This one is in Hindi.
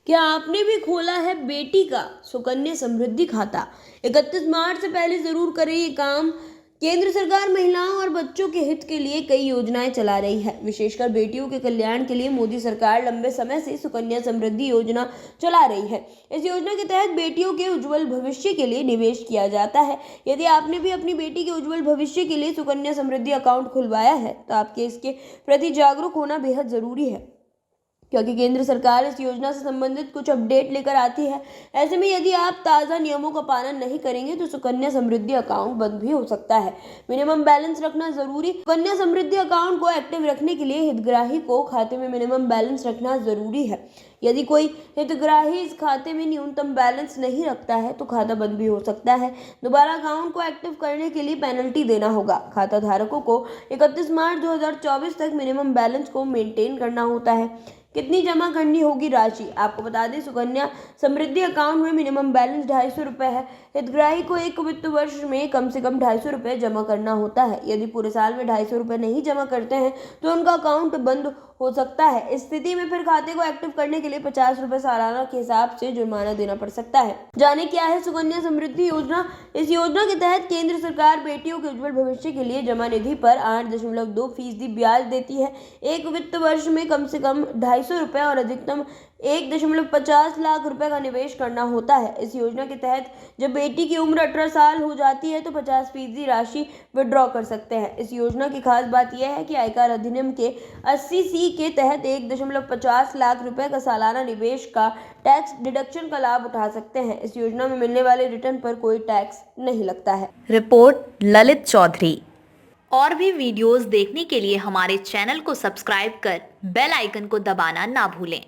क्या आपने भी खोला है बेटी का सुकन्या समृद्धि खाता? 31 मार्च से पहले जरूर करें ये काम। केंद्र सरकार महिलाओं और बच्चों के हित के लिए कई योजनाएं चला रही है। विशेषकर बेटियों के कल्याण के लिए मोदी सरकार लंबे समय से सुकन्या समृद्धि योजना चला रही है। इस योजना के तहत बेटियों के उज्जवल भविष्य के लिए निवेश किया जाता है। यदि आपने भी अपनी बेटी के उज्जवल भविष्य के लिए सुकन्या समृद्धि अकाउंट खुलवाया है तो आपके इसके प्रति जागरूक होना बेहद जरूरी है, क्योंकि केंद्र सरकार इस योजना से संबंधित कुछ अपडेट लेकर आती है। ऐसे में यदि आप ताज़ा नियमों का पालन नहीं करेंगे तो सुकन्या समृद्धि अकाउंट बंद भी हो सकता है। मिनिमम बैलेंस रखना जरूरी। सुकन्या समृद्धि अकाउंट को एक्टिव रखने के लिए हितग्राही को खाते में मिनिमम बैलेंस रखना जरूरी है। यदि कोई हितग्राही इस खाते में न्यूनतम बैलेंस नहीं रखता है तो खाता बंद भी हो सकता है। दोबारा अकाउंट को एक्टिव करने के लिए पेनल्टी देना होगा। खाता धारकों को 31 मार्च 2024 तक मिनिमम बैलेंस को मेंटेन करना होता है। कितनी जमा करनी होगी राशि? आपको बता दें, सुकन्या समृद्धि अकाउंट में मिनिमम बैलेंस 250 रुपये है। हितग्राही को एक वित्त वर्ष में कम से कम 250 रुपये जमा करना होता है। यदि पूरे साल में 250 रुपये नहीं जमा करते हैं तो उनका अकाउंट बंद हो सकता है। इस स्थिति में फिर खाते को एक्टिव करने के लिए 50 रुपये सालाना के हिसाब से जुर्माना देना पड़ सकता है। जाने क्या है सुकन्या समृद्धि योजना? इस योजना के तहत केंद्र सरकार बेटियों के उज्जवल भविष्य के लिए जमा निधि पर 8.2% ब्याज देती है। एक वित्त वर्ष में कम से कम 250 रुपये और अधिकतम 1.50 लाख रुपए का निवेश करना होता है। इस योजना के तहत जब बेटी की उम्र 18 साल हो जाती है तो 50% राशि विड्रॉ कर सकते हैं। इस योजना की खास बात यह है कि आयकर अधिनियम के 80C के तहत 1.50 लाख रुपए का सालाना निवेश का टैक्स डिडक्शन का लाभ उठा सकते हैं। इस योजना में मिलने वाले रिटर्न पर कोई टैक्स नहीं लगता है। रिपोर्ट ललित चौधरी। और भी वीडियोस देखने के लिए हमारे चैनल को सब्सक्राइब कर बेल आइकन को दबाना ना भूलें।